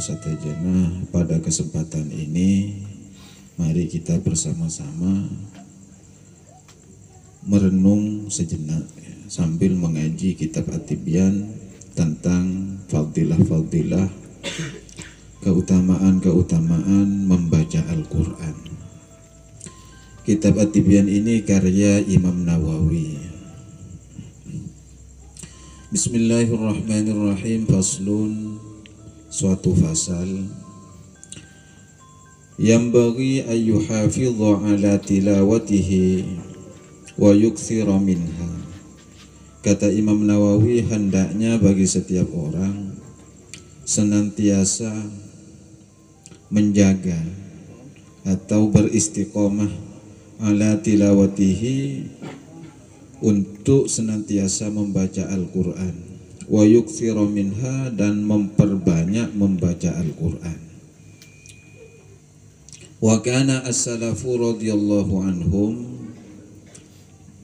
Satejana, pada kesempatan ini mari kita bersama-sama merenung sejenak sambil mengaji kitab At-Tibyan tentang fadilah-fadilah, keutamaan-keutamaan membaca Al-Quran. Kitab At-Tibyan ini karya Imam Nawawi. Bismillahirrahmanirrahim. Faslun, suatu fasal. Yambaghi ayyuhafidha ala tilawatihi wa yukthira minha. Kata Imam Nawawi, hendaknya bagi setiap orang senantiasa menjaga atau beristiqomah ala tilawatihi, untuk senantiasa membaca Al-Quran, wa yukthira minha, dan memperbanyak membaca Al-Quran. Wa kana as-salafu radhiyallahu anhum,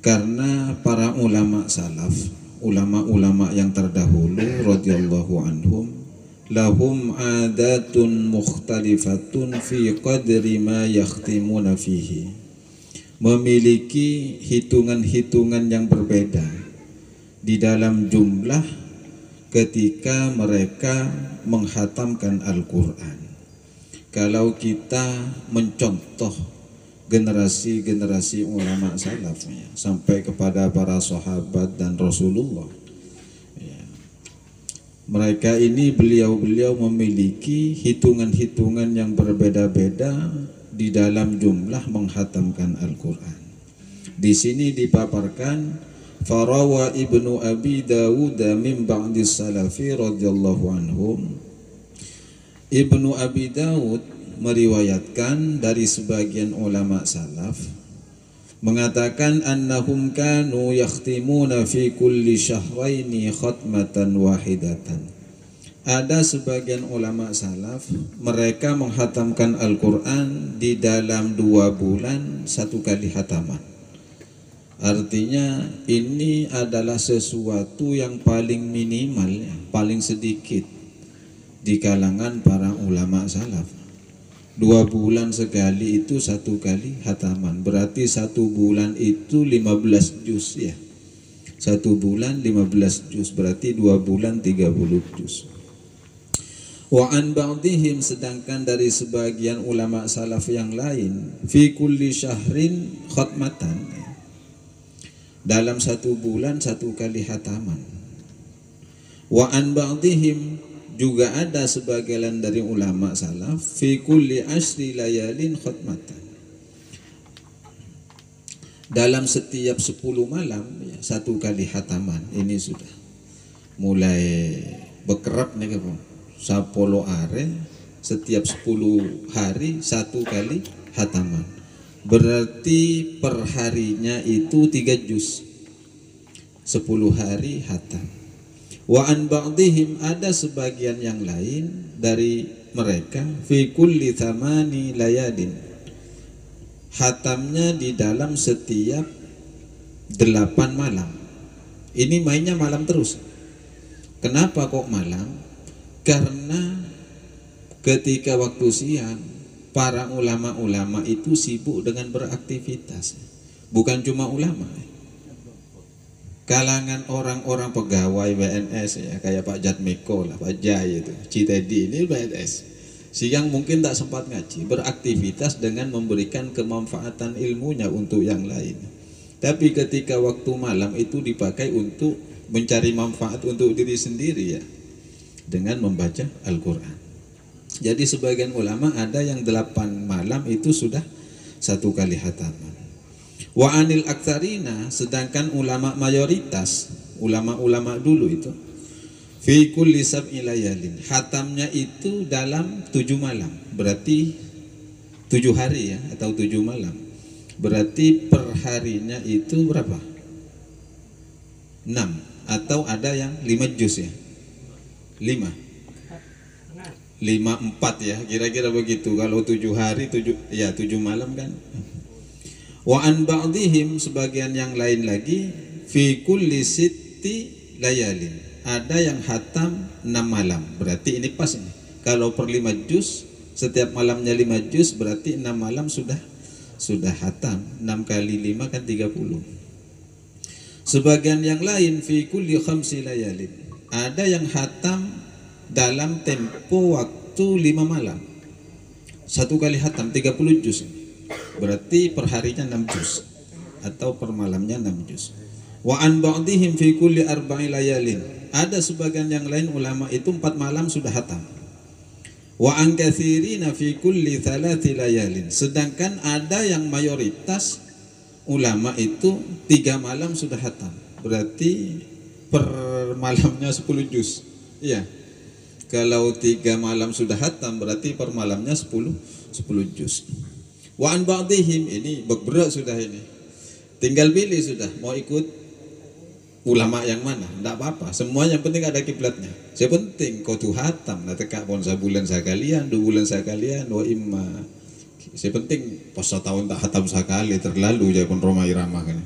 karena para ulama salaf, ulama-ulama yang terdahulu radhiyallahu anhum, lahum adatun mukhtalifatun fi qadri ma yakhtimuna fihi, memiliki hitungan-hitungan yang berbeda di dalam jumlah ketika mereka menghatamkan Al-Quran. Kalau kita mencontoh generasi-generasi ulama salaf ya, sampai kepada para sahabat dan Rasulullah ya, mereka ini beliau-beliau memiliki hitungan-hitungan yang berbeda-beda di dalam jumlah menghatamkan Al-Quran. Di sini dipaparkan farawa Ibnu Abi Dawud min ba'di salafi radhiyallahu anhum. Ibnu Abi Dawud meriwayatkan dari sebagian ulama salaf mengatakan annahum kanu yakhtimuna fi kulli syahraini khatmatan wahidatan. Ada sebagian ulama salaf, mereka menghatamkan Al-Quran di dalam 2 bulan 1 kali hataman. Artinya ini adalah sesuatu yang paling minimal, paling sedikit di kalangan para ulama salaf. 2 bulan sekali itu 1 kali hataman, berarti 1 bulan itu 15 juz ya. 1 bulan 15 juz, berarti 2 bulan 30 juz. Wa an ba'dihim, sedangkan dari sebagian ulama salaf yang lain, fi kulli syahrin khatmatan, dalam 1 bulan 1 kali hataman. Wa an ba'dihim, juga ada sebagian dari ulama salaf, fi kulli ashri layalin khatmatan, dalam setiap 10 malam ya, 1 kali hataman. Ini sudah mulai bekerap nih kamu. 10 are, setiap 10 hari 1 kali hataman, berarti per harinya itu 3 juz, 10 hari hatam. Wa an ba'dihim, ada sebagian yang lain dari mereka, fi kulli thamani layadin, hatamnya di dalam setiap 8 malam. Ini mainnya malam terus. Kenapa kok malam? Karena ketika waktu siang para ulama-ulama itu sibuk dengan beraktivitas. Bukan cuma ulama, kalangan orang-orang pegawai PNS ya, kayak Pak Jatmiko lah, Pak Jai itu, Citedi ini PNS. Siang mungkin tak sempat ngaji, beraktivitas dengan memberikan kemanfaatan ilmunya untuk yang lain. Tapi ketika waktu malam itu dipakai untuk mencari manfaat untuk diri sendiri ya, dengan membaca Al-Quran. Jadi sebagian ulama ada yang 8 malam itu sudah 1 kali hataman. Wa anil aktsarina, sedangkan ulama mayoritas, ulama-ulama dulu itu, fi kulli sab'i layalin, hatamnya itu dalam 7 malam, berarti 7 hari ya, atau 7 malam. Berarti per harinya itu berapa? 6, atau ada yang 5 juz ya, 5 4 ya, kira-kira begitu. Kalau 7 hari 7 ya 7 malam kan. Wa an ba'dihim, sebagian yang lain lagi, fi kulli sitti layalin, ada yang hatam 6 malam. Berarti ini pas ini, Kalau per 5 juz, setiap malamnya 5 juz, berarti 6 malam sudah hatam. 6 kali 5 kan 30. Sebagian yang lain fi kulli khamsi layalin, ada yang hatam dalam tempo waktu 5 malam. Satu kali hatam 30 juz, berarti per harinya 6 juz atau per malamnya 6 juz. Wa an ba'dihim fi kulli arba'i layalin, ada sebagian yang lain ulama itu 4 malam sudah hatam. Wa an katsirina fi kulli thalathi layalin, sedangkan ada yang mayoritas ulama itu 3 malam sudah hatam, berarti per malamnya 10 juz. Iya. Kalau 3 malam sudah hatam, berarti per malamnya 10 juz. Wa an ba'dihim, ini berat sudah ini. Tinggal pilih sudah mau ikut ulama yang mana, tidak apa-apa, semuanya penting ada kiblatnya. Yang penting kau tuh hatam, nanti kak pon sebulan sekalian, 2 bulan sekalian, wa imma. Yang penting pas tahun tak hatam sekali, terlalu jadi pon Roma Irama kan.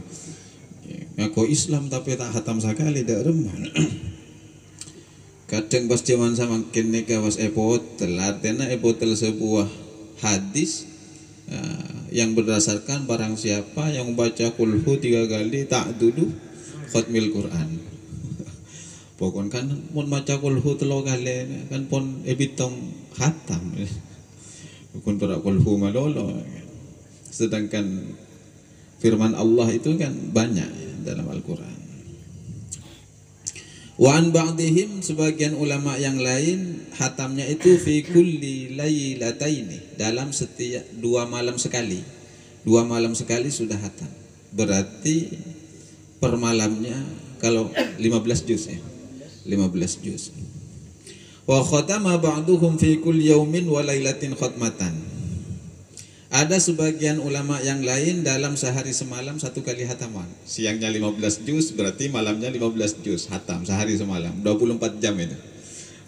Ya, kau Islam tapi tak hatam sekali, tidak remah. Kadang pas zaman sama kini kawas epotel, artinya epotel sebuah hadis yang berdasarkan barang siapa yang baca kulhu 3 kali tak duduk khatmil Quran. Pokon kan pun maca kulhu 3 kali kan pun ebitong khatam. Pokon berak kulhu malolo. Sedangkan firman Allah itu kan banyak dalam Al-Qur'an. Wa an ba'dihim, sebagian ulama yang lain hatamnya itu fi kulli lailataini, dalam setiap 2 malam sekali. 2 malam sekali sudah hatam. Berarti per malamnya kalau 15 juz ya. 15 juz. Wa khatama ba'duhum fi kulli yaumin wa lailatin khatmatan. Ada sebagian ulama yang lain dalam sehari semalam 1 kali hataman. Siangnya 15 juz, berarti malamnya 15 juz hatam sehari semalam. 24 jam itu.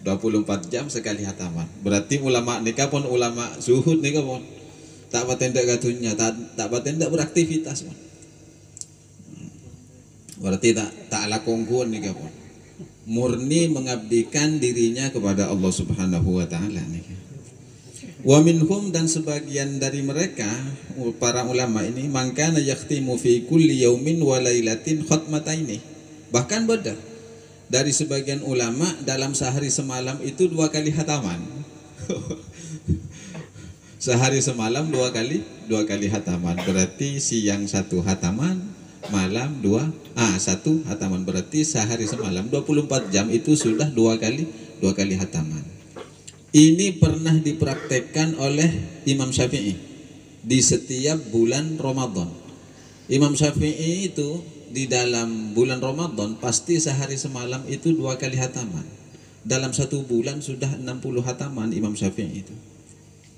24 jam sekali hataman. Berarti ulama nikah pun ulama zuhud nikah pun tak patendak gatunya, tak patendak beraktivitas pun. Berarti tak ala kongkun nikah pun. Murni mengabdikan dirinya kepada Allah Subhanahu wa taala nikah. Wa minhum, dan sebagian dari mereka para ulama ini, mangkana yakhtimu fi kulli yaumin wa lailatin khatmataini. Bahkan beda dari sebagian ulama dalam sehari semalam itu 2 kali hataman. Sehari semalam 2 kali hataman, berarti siang 1 hataman, malam 1 hataman, berarti sehari semalam 24 jam itu sudah 2 kali hataman. Ini pernah dipraktekkan oleh Imam Syafi'i di setiap bulan Ramadan. Imam Syafi'i itu di dalam bulan Ramadan pasti sehari semalam itu 2 kali hataman. Dalam 1 bulan sudah 60 hataman Imam Syafi'i itu.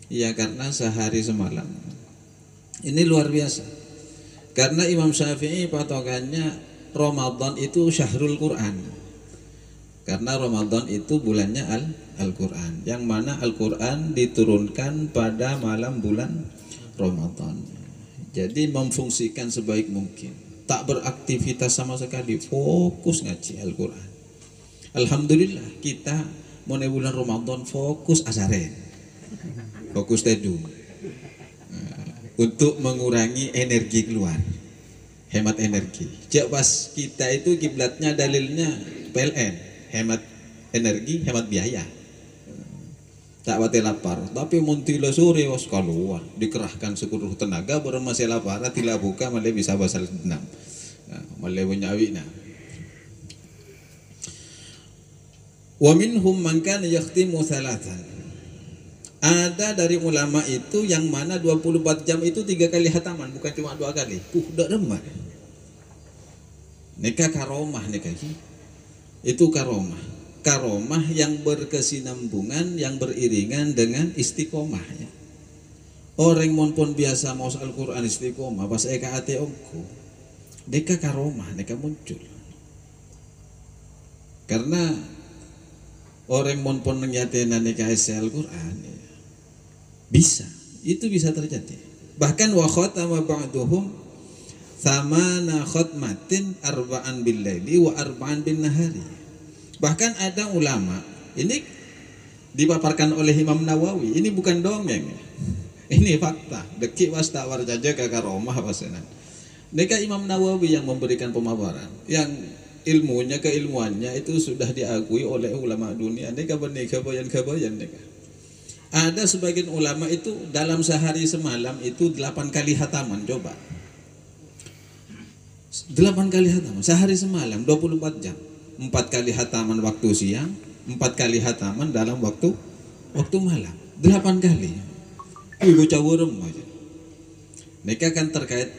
Ya, karena sehari semalam. Ini luar biasa. Karena Imam Syafi'i patokannya Ramadan itu syahrul Quran. Karena Ramadan itu bulannya Al-Quran, yang mana Al-Quran diturunkan pada malam bulan Ramadan. Jadi memfungsikan sebaik mungkin, tak beraktivitas sama sekali, fokus ngaji Al-Quran. Alhamdulillah kita mulai bulan Ramadan fokus azaren, fokus teduh, untuk mengurangi energi keluar, hemat energi. Cek pas kita itu kiblatnya dalilnya PLN, hemat energi, hemat biaya. Tak wate lapar, tapi muntila sore was keluar, dikerahkan seluruh tenaga, baru masih lapar, tidak buka malah bisa basal dendam, malah menyawi nah. Wa minhum man kana yakhtimu thalathan. Ada dari ulama itu yang mana 24 jam itu 3 kali hataman, bukan cuma 2 kali. Udah remah. Nikah karomah nikah. Itu karomah yang berkesinambungan, yang beriringan dengan istiqomah ya. Orang pun biasa mau Al-Quran istiqomah pas eka ate ongko deka karomah deka muncul. Karena orang pun nyatena nikah Al-Quran ya. Itu bisa terjadi. Bahkan wa khatama ba'duhum thamana khatmatin arba'an bil laili wa arba'an bin nahari. Bahkan ada ulama ini dipaparkan oleh Imam Nawawi. Ini bukan dongeng, ini fakta. Deki wasta warjaja kakak romah pasenan. Neka Imam Nawawi yang memberikan pemaparan, yang keilmuannya itu sudah diakui oleh ulama dunia. Neka kabayan neka. Ada sebagian ulama itu dalam sehari semalam itu 8 kali hataman. Coba 8 kali hataman sehari semalam 24 jam. 4 kali hataman waktu siang, 4 kali hataman dalam waktu malam. 8 kali. Bocah worem aja. Mereka kan terkait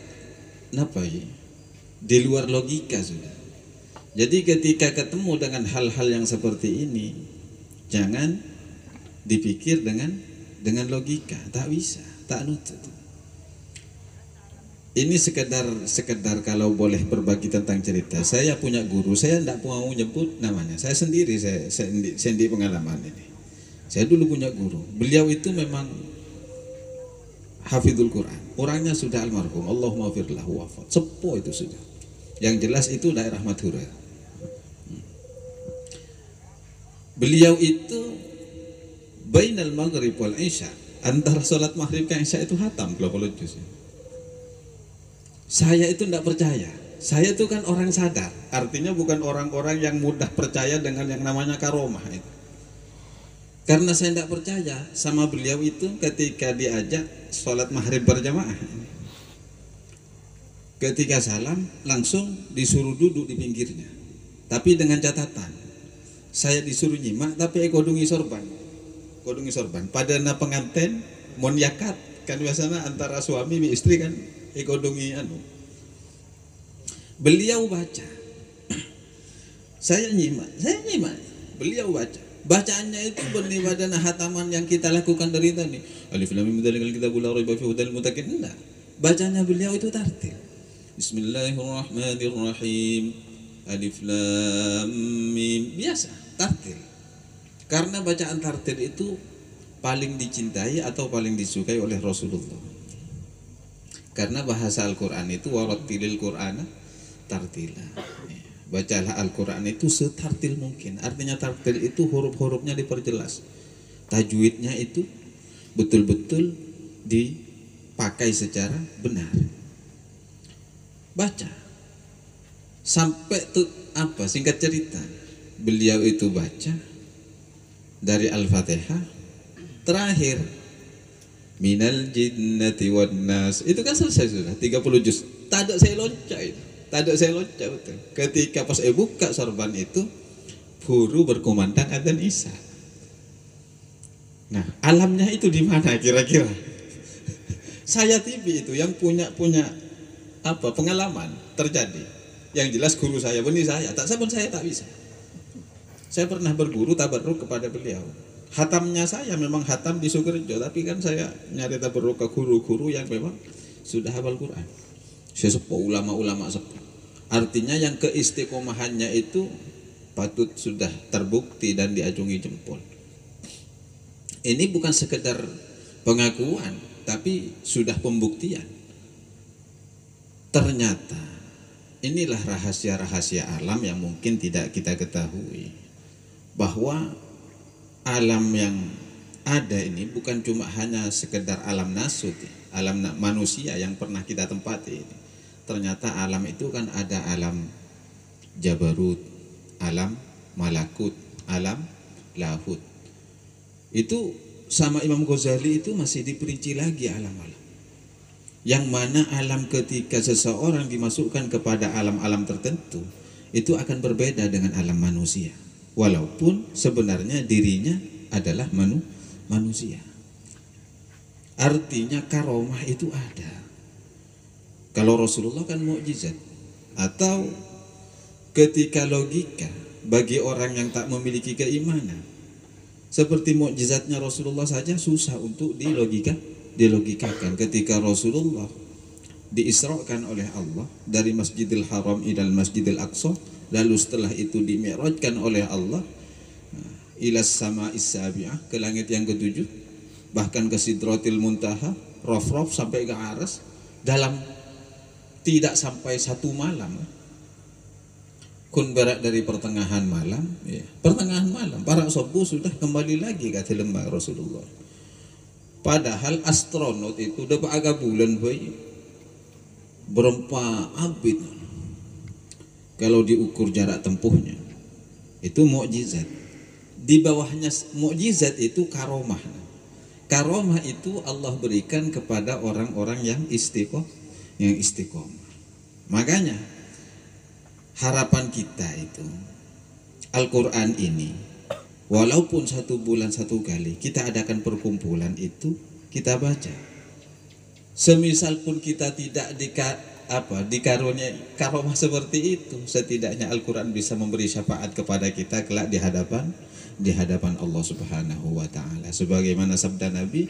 apa ya? Di luar logika sudah. Jadi ketika ketemu dengan hal-hal yang seperti ini, jangan dipikir dengan logika, tak bisa, tak nutut. Ini sekedar kalau boleh berbagi tentang cerita. Saya punya guru, saya tidak mau nyebut namanya. Saya sendiri pengalaman ini. Saya dulu punya guru. Beliau itu memang hafidhul Quran. Orangnya sudah almarhum. Allahumma firlahu wafat. Sepo itu sudah. Yang jelas itu daerah Madura. Beliau itu bainal maghrib wal isya, antara sholat maghrib dan isya itu hatam kalau juz. Saya itu tidak percaya. Saya itu kan orang sadar. Artinya bukan orang-orang yang mudah percaya dengan yang namanya karomah itu. Karena saya tidak percaya sama beliau itu ketika diajak sholat maghrib berjamaah. Ketika salam langsung disuruh duduk di pinggirnya. Tapi dengan catatan, saya disuruh nyimak tapi kodungi sorban. Padana pengantin mon yakat kan biasanya antara suami dan istri kan ikodungi beliau baca. saya nyimak beliau baca. Bacaannya itu benih badana hataman yang kita lakukan dari tadi. Alif lam mim dzalikal kitabul la raiba fihi hudal muttaqin. Enggak. Bacanya beliau itu tartil. Bismillahirrahmanirrahim. Alif lam mim, biasa tartil. Karena bacaan tartil itu paling dicintai atau paling disukai oleh Rasulullah. Karena bahasa Al-Quran itu warattilil Qur'ana tartila. Bacalah Al-Quran itu setartil mungkin. Artinya tartil itu huruf-hurufnya diperjelas. Tajwidnya itu betul-betul dipakai secara benar. Baca. Sampai tuh apa? Singkat cerita, beliau itu baca dari Al-Fatihah terakhir minal jinnati wan nas, itu kan selesai sudah 30 juz. Tak ada saya loncat betul. Ketika pas buka sorban itu buru berkumandang adzan isya. Nah, alamnya itu di mana kira-kira? Saya TV itu yang punya apa pengalaman terjadi. Yang jelas guru saya benih saya tak bisa. Saya pernah berguru tabarruk kepada beliau. Hatamnya saya memang hatam di Sukerjo, tapi kan saya nyari tabarruk ke guru-guru yang memang sudah hafal Quran. Saya sepuh ulama-ulama sepuh. Artinya yang keistiqomahannya itu patut sudah terbukti dan diacungi jempol. Ini bukan sekedar pengakuan, tapi sudah pembuktian. Ternyata inilah rahasia-rahasia alam yang mungkin tidak kita ketahui. Bahwa alam yang ada ini bukan cuma hanya sekedar alam nasut, alam manusia yang pernah kita tempati. Ternyata alam itu kan ada alam jabarut, alam malakut, alam lahut. Itu sama Imam Ghazali itu masih diperinci lagi alam-alam. Yang mana alam ketika seseorang dimasukkan kepada alam-alam tertentu itu akan berbeda dengan alam manusia. Walaupun sebenarnya dirinya adalah manusia. Artinya karomah itu ada. Kalau Rasulullah kan mukjizat. Atau ketika logika bagi orang yang tak memiliki keimanan, seperti mukjizatnya Rasulullah saja susah untuk dilogikakan. Ketika Rasulullah diisrakan oleh Allah dari Masjidil Haram ilal Masjidil Aqsa, lalu setelah itu dimi'rajkan oleh Allah ilas sama'is sabi'ah, ke langit yang ketujuh, bahkan ke Sidratil Muntaha, Raf sampai ke Aras dalam tidak sampai 1 malam. kun berak dari pertengahan malam, ya. Pertengahan malam para subuh sudah kembali lagi ke lembah Rasulullah. Padahal astronot itu udah agak bulan bayi berempat abid kalau diukur jarak tempuhnya itu mukjizat. Di bawahnya mukjizat itu karomah. Karomah itu Allah berikan kepada orang-orang yang istiqomah. Makanya harapan kita itu Al-Quran ini walaupun 1 bulan 1 kali kita adakan perkumpulan itu kita baca. Semisal pun kita tidak dikaruniai karomah seperti itu, setidaknya Al-Quran bisa memberi syafaat kepada kita kelak di hadapan Allah Subhanahu wa taala. Sebagaimana sabda Nabi,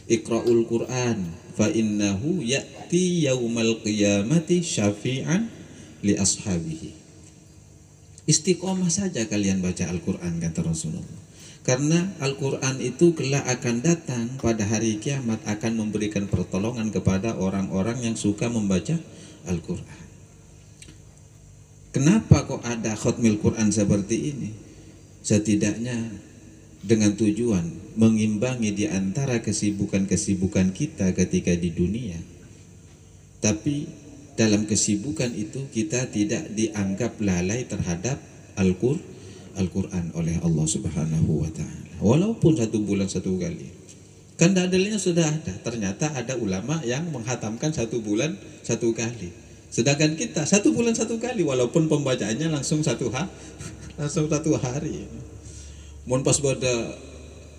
Iqra'ul Quran fa innahu ya'ti yaumal qiyamati syafi'an li ashabihi. Istiqomah saja kalian baca Al-Quran, kata Rasulullah. Karena Al-Quran itu kelak akan datang pada hari kiamat, akan memberikan pertolongan kepada orang-orang yang suka membaca Al-Quran. Kenapa kok ada khotmil Quran seperti ini? Setidaknya dengan tujuan mengimbangi di antara kesibukan-kesibukan kita ketika di dunia. Tapi dalam kesibukan itu kita tidak dianggap lalai terhadap Al-Quran oleh Allah Subhanahu wa taala. Walaupun 1 bulan 1 kali. Kan dalilnya sudah ada. Ternyata ada ulama yang menghatamkan 1 bulan 1 kali. Sedangkan kita 1 bulan 1 kali walaupun pembacaannya langsung 1 hari. Mun pas pada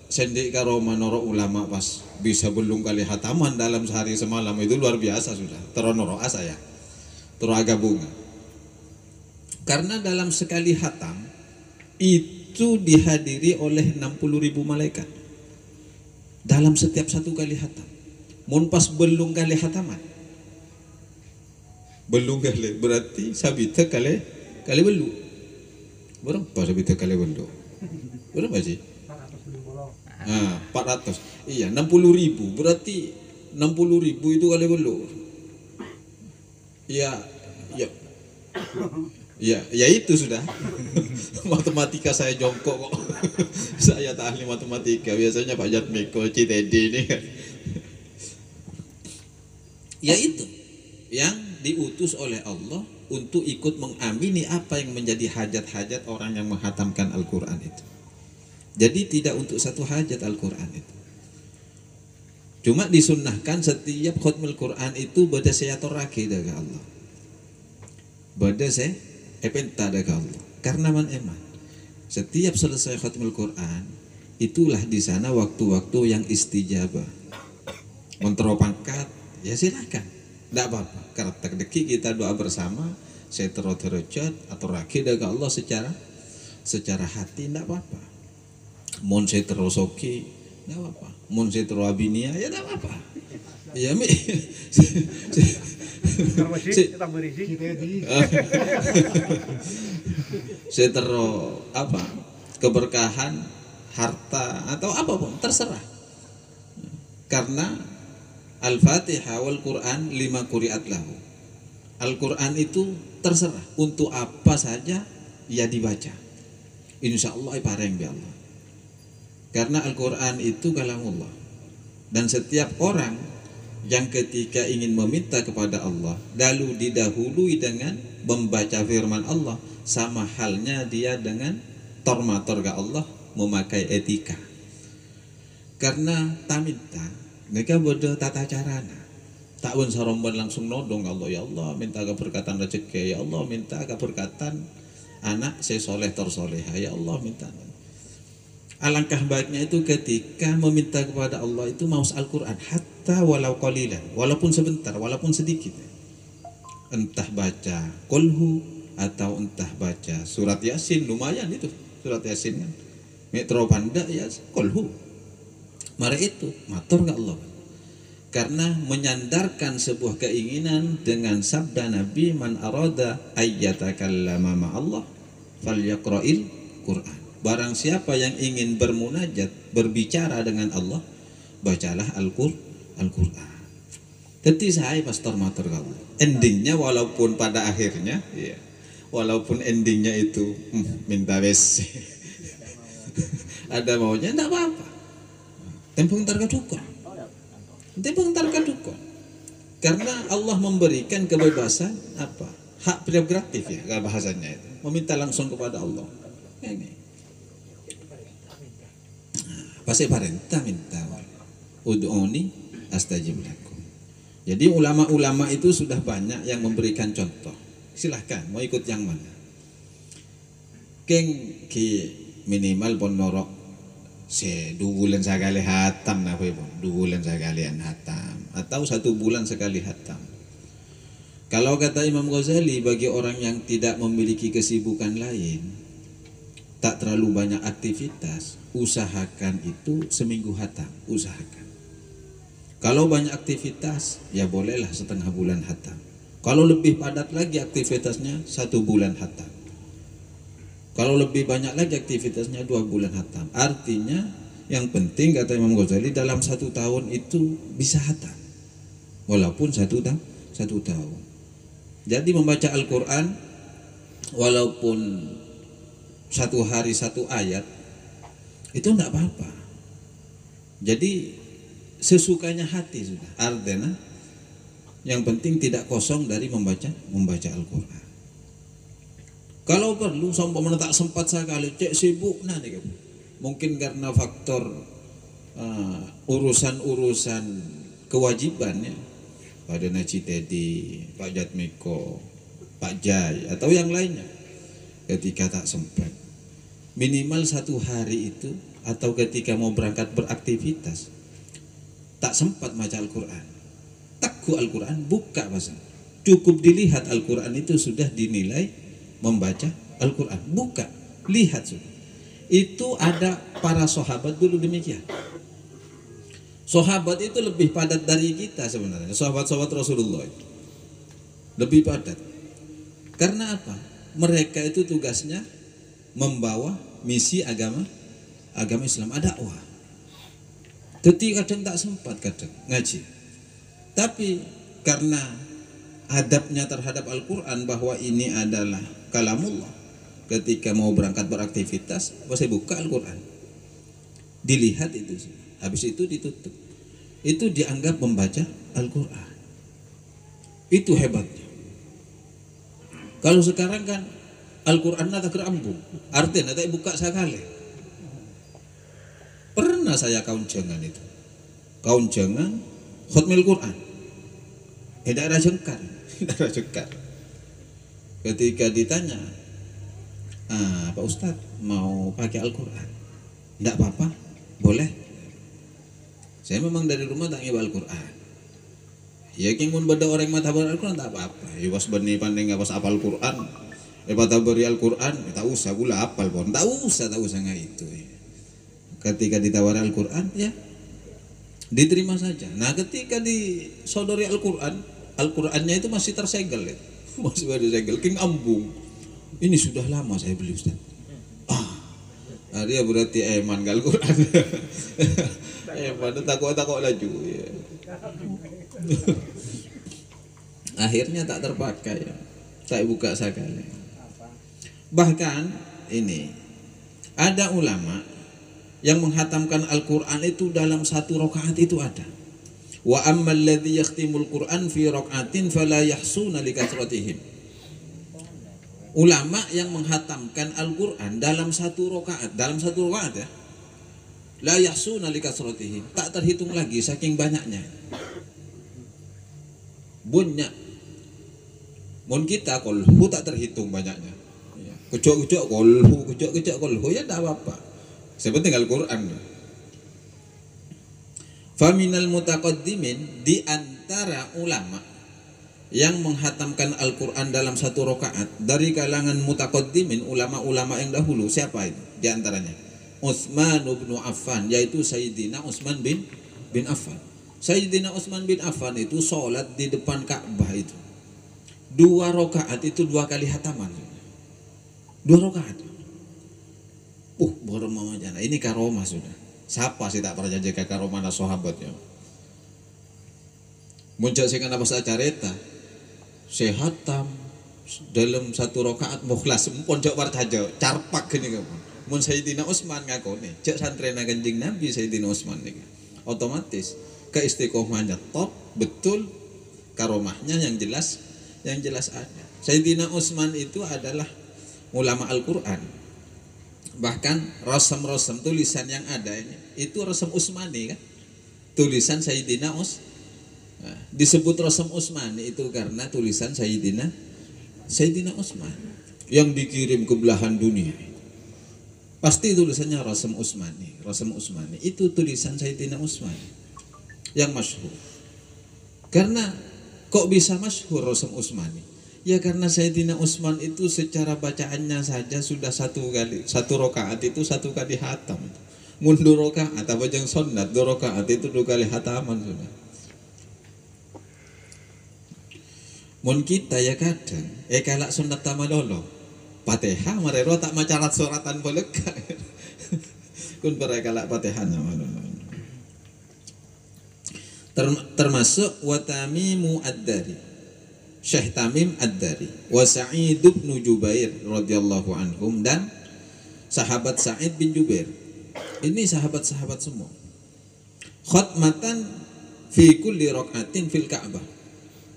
sendik karoma norok ulama pas bisa belum kali hataman dalam sehari semalam itu luar biasa sudah. Teronoroa saya. Teraga bunga. Karena dalam sekali hatam itu dihadiri oleh 60.000 malaikat dalam setiap 1 kali hatam. Mun pas belum kali hataman, belum kali berarti sabita kali belu. Berapa sabita kali belu? Berapa sih? 400. Iya, 60.000 berarti 60.000 itu kali belu. Ya itu sudah. Matematika saya jongkok kok. Saya tak ahli matematika. Biasanya Pak Jatmiko, Citedi ini kan. Ya itu yang diutus oleh Allah untuk ikut mengamini apa yang menjadi hajat-hajat orang yang menghatamkan Al-Quran itu. Jadi tidak untuk satu hajat Al-Quran itu. Cuma disunnahkan setiap khutmul Quran itu bada seyatoraki dari Allah. Bada epenta daga Allah. Karena emang setiap selesai khatmul Quran itulah di sana waktu-waktu yang istijabah. Mentero pangkat ya silakan, tidak apa-apa. Karena terdeki kita doa bersama, saya derajat atau raki daga Allah secara hati tidak apa-apa. Mon saya terosoki tidak apa-apa. Mon saya teroabinia ya tidak apa-apa. Ya mi saya keberkahan harta atau apapun terserah. Karena Al-Fatihah wal Quran 5 quri'at lahu. Al-Quran itu terserah untuk apa saja ya dibaca. Insya Allah ipareng bi Allah. Karena Al-Quran itu kalamullah. Dan setiap orang yang ketika ingin meminta kepada Allah lalu didahului dengan membaca firman Allah, sama halnya dia dengan tormator ke Allah memakai etika. Karena tak minta mereka bodoh tata carana, tak pun saromban langsung nodong Allah, ya Allah minta keberkatan rezeki, ya Allah minta keberkatan anak saya soleh tersoleha, ya Allah minta. Alangkah baiknya itu ketika meminta kepada Allah itu maus Al-Quran, hatta walau qalilan, walaupun sebentar, walaupun sedikit. Entah baca Qulhu atau entah baca surat Yasin, lumayan itu surat Yasin kan. Metro panda ya Qulhu. Mari itu matur ke Allah. Karena menyandarkan sebuah keinginan dengan sabda Nabi, man arada ayyatakallama ma'allah falyaqra'il Qur'an. Barang siapa yang ingin bermunajat, berbicara dengan Allah, bacalah Al-Quran. Jadi saya pastor matur kalau endingnya walaupun pada akhirnya ya, Walaupun endingnya itu minta WC. Ada maunya enggak apa-apa. Tempung ntar kadukon. Tempung ntar kadukon. Karena Allah memberikan kebebasan apa? Hak prerogatif ya kalau bahasanya itu. Meminta langsung kepada Allah. Ini. Pasti parenta minta. Ud'uni astajib lakum. Jadi ulama-ulama itu sudah banyak yang memberikan contoh. Silahkan mau ikut yang mana. Keng ki minimal pon norok se 2 bulan sekali hatam nah pun 2 bulan sekalian hatam atau 1 bulan sekali hatam. Kalau kata Imam Ghazali, bagi orang yang tidak memiliki kesibukan lain, tak terlalu banyak aktivitas, usahakan itu seminggu hatam, usahakan. Kalau banyak aktivitas, ya bolehlah setengah bulan hatam. Kalau lebih padat lagi aktivitasnya 1 bulan hatam. Kalau lebih banyak lagi aktivitasnya 2 bulan hatam. Artinya yang penting kata Imam Ghazali dalam 1 tahun itu bisa hatam. Walaupun 1 tahun. Jadi membaca Al-Quran walaupun 1 hari 1 ayat itu enggak apa-apa. Jadi sesukanya hati sudah. Artinya yang penting tidak kosong dari membaca Al-Quran. Kalau perlu sampai mana tak sempat sekali cek sibuk nah nih, mungkin karena faktor urusan-urusan kewajibannya pada Naci Teddy, Pak Jatmiko, Pak Jai atau yang lainnya, ketika tak sempat minimal 1 hari itu atau ketika mau berangkat beraktivitas tak sempat baca Al-Quran, teguh Al-Quran, buka bahasa, cukup dilihat Al-Quran itu sudah dinilai membaca Al-Quran, buka, lihat sudah. Itu ada para sahabat dulu demikian. Sahabat itu lebih padat dari kita sebenarnya, sahabat-sahabat Rasulullah itu lebih padat. Karena apa? Mereka itu tugasnya membawa misi agama Islam, dakwah. Jadi kadang tak sempat kadang ngaji. Tapi karena adabnya terhadap Al-Quran bahwa ini adalah kalamullah, ketika mau berangkat beraktivitas saya buka Al-Quran, dilihat itu, habis itu ditutup, itu dianggap membaca Al-Quran. Itu hebatnya. Kalau sekarang kan Al-Quran tak kerambung, artinya tak buka sekali. Pernah saya kaunjangan itu, kaunjangan khutmil Quran, daerah Jengkar, daerah Jengkar. Ketika ditanya, Pak Ustadz mau pakai Al-Quran, tidak apa-apa, boleh. Saya memang dari rumah tak ngibaca Al-Quran. Ya kingmun beda orang mata ber Al-Quran tak apa-apa. Ya pas benih pandai nggak pas apal Quran, mata beri Al-Quran, tak usah gula apal pun, tak usah nggak itu. Ketika ditawari Al-Quran, ya diterima saja. Nah ketika disodori Al-Quran, Al-Qurannya itu masih tersegel ya. Masih ada segel, king ambung. Ini sudah lama saya beli Ustaz. Dia berarti eman gal Quran. Eman takut laju. Ya. Akhirnya tak terpakai, ya. Tak buka sekali. Bahkan ini ada ulama yang menghatamkan Al-Quran itu dalam 1 rakaat itu ada. Wa ammal ladzi yakhtimul Qur'an fi rak'atin fala yahsuna likathratihim. Ulama yang menghatamkan Al-Quran dalam 1 rakaat ya, la yahsuna likathratihim, tak terhitung lagi saking banyaknya. Bunyak mun kita kolhu tak terhitung banyaknya. Kucuk-kucuk kolhu ya tak apa-apa. Sepenting Al-Quran. Faminal mutaqaddimin, di antara ulama yang menghatamkan Al-Quran dalam 1 rakaat dari kalangan mutaqaddimin, ulama-ulama yang dahulu, siapa itu? Di antaranya Utsman bin Affan, yaitu Sayyidina Utsman bin Affan. Sayyidina Utsman bin Affan itu sholat di depan Ka'bah itu 2 rakaat itu 2 kali hataman. 2 rakaat. Boromah jana. Ini karomah sudah. Siapa sih tak pernah jaga karomah na sahabatnya. Muncul sing ana pas acareta. Sehatam dalam satu rakaat mukhlas mumpun jok wartaja carpak gini kamu mun Sayyidina Utsman ngakone cek santrena Kanjeng Nabi Sayyidina Utsman niki otomatis keistiqomahnya top betul, karomahnya yang jelas ada. Sayyidina Utsman itu adalah ulama Al-Qur'an, bahkan rasam-rasam tulisan yang ada ini itu rasam Utsmani kan, tulisan Sayyidina Nah, disebut rasam Utsmani itu karena tulisan Sayyidina Utsman yang dikirim ke belahan dunia. Pasti tulisannya rasam Utsmani. Rasam Utsmani itu tulisan Sayyidina Utsman yang masyhur. Karena kok bisa masyhur rasam Utsmani? Ya karena Sayyidina Utsman itu secara bacaannya saja sudah satu rakaat itu satu kali hatam. Mundur rakaat apa yang sunat, 2 rakaat itu 2 kali hataman sudah. Mun kita ya kadang kalak sunat tamalolo Fatihah marero tak macarat suratan boleka kun para kalak Fatihah termasuk wa Tamimu Ad-Dari, Syekh Tamim Ad-Dari, wa Sa'id bin Jubair radhiyallahu anhum, dan sahabat Sa'id bin Jubair. Ini sahabat-sahabat semua. Khatmatan fi kulli rakaatin fil Ka'bah.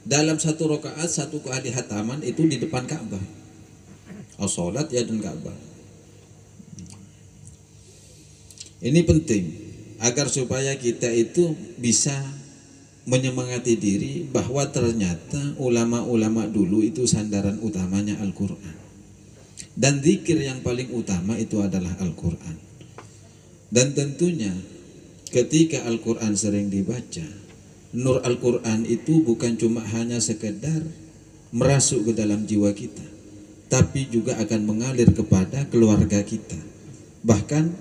Dalam satu rakaat satu kali hataman itu di depan Ka'bah. Salat ya dan Ka'bah. Ini penting agar supaya kita itu bisa menyemangati diri bahwa ternyata ulama-ulama dulu itu sandaran utamanya Al-Qur'an. Dan zikir yang paling utama itu adalah Al-Qur'an. Dan tentunya ketika Al-Qur'an sering dibaca, nur Al-Qur'an itu bukan cuma hanya sekedar merasuk ke dalam jiwa kita, tapi juga akan mengalir kepada keluarga kita, bahkan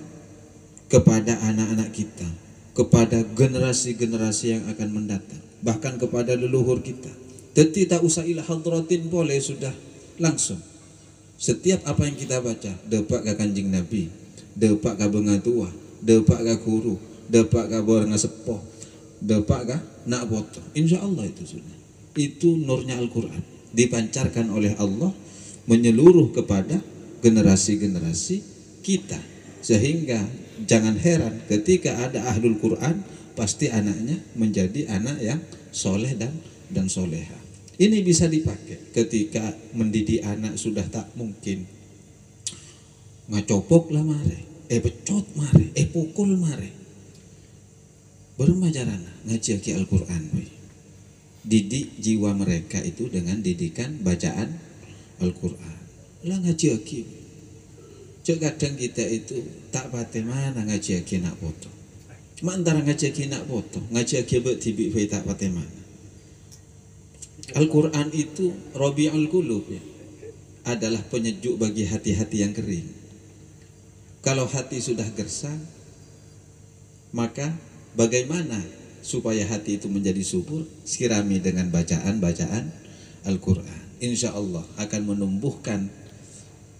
kepada anak-anak kita, kepada generasi-generasi yang akan mendatang, bahkan kepada leluhur kita. Jadi tak usah ila hadratin boleh sudah langsung. Setiap apa yang kita baca, depak ke Kanjeng Nabi, depak ke bengatua, depak ke guru, depak ke borang sepoh, depak ke nak foto, insya Allah itu sudah. Itu nurnya Al-Quran dipancarkan oleh Allah menyeluruh kepada generasi-generasi kita, sehingga jangan heran ketika ada ahlul Quran pasti anaknya menjadi anak yang soleh dan soleha. Ini bisa dipakai ketika mendidik anak sudah tak mungkin ngacopok lah mare, pecot mare, pukul mare. Bermajarana ngaji Al-Quran, didik jiwa mereka itu dengan didikan bacaan Al-Quran. Lah ngaji aki, cek kadang kita itu tak pate mana ngaji aki nak foto. Antara ngaji aki nak foto, ngaji aki buat tibi tak pate mana. Al-Quran itu Rabi'ul Qulub ya, adalah penyejuk bagi hati-hati yang kering. Kalau hati sudah gersang, maka bagaimana supaya hati itu menjadi subur? Sirami dengan bacaan-bacaan Al-Quran. Insya Allah akan menumbuhkan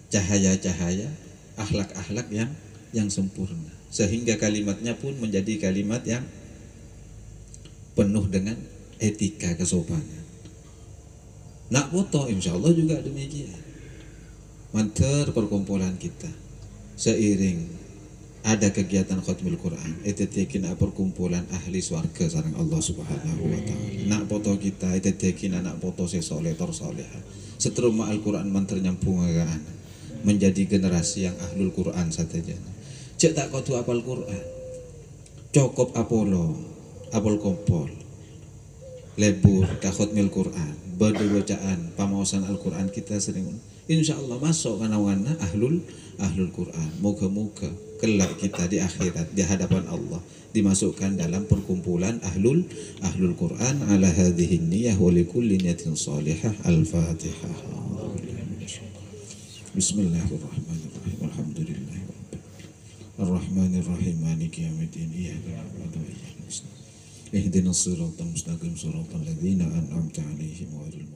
cahaya-cahaya akhlak-akhlak yang sempurna, sehingga kalimatnya pun menjadi kalimat yang penuh dengan etika kesopanan. Nak foto insya Allah juga demikian. Manter perkumpulan kita seiring ada kegiatan khatmul Quran, itu tekina perkumpulan ahli swarga sareng Allah Subhanahu wa taala. Nak foto kita itu tekina nak foto soleh tor soleha. Seterusnya Al-Quran manter nyambung ke anak, menjadi generasi yang ahlul Quran saja. Cek tak kau tu apal Quran, cokop Apollo, apol kompol, lebur khatmul Quran, bacaan pamawasan Al-Quran kita sering. Insya Allah masuk kanawana ahlul Quran. Moga-moga kelak kita di akhirat di hadapan Allah dimasukkan dalam perkumpulan ahlul Quran. Ala hadhihi niyyah wa likulli niyatin salihah. Al-Fatihah. Bismillahirrahmanirrahim. Alhamdulillahi rabbil arrahmanir rahim maliki yaumiddin. Iyyaka na'budu wa iyyaka nasta'in. Ihdinas siratal mustaqim siratal ladzina an'amta 'alaihim ghairil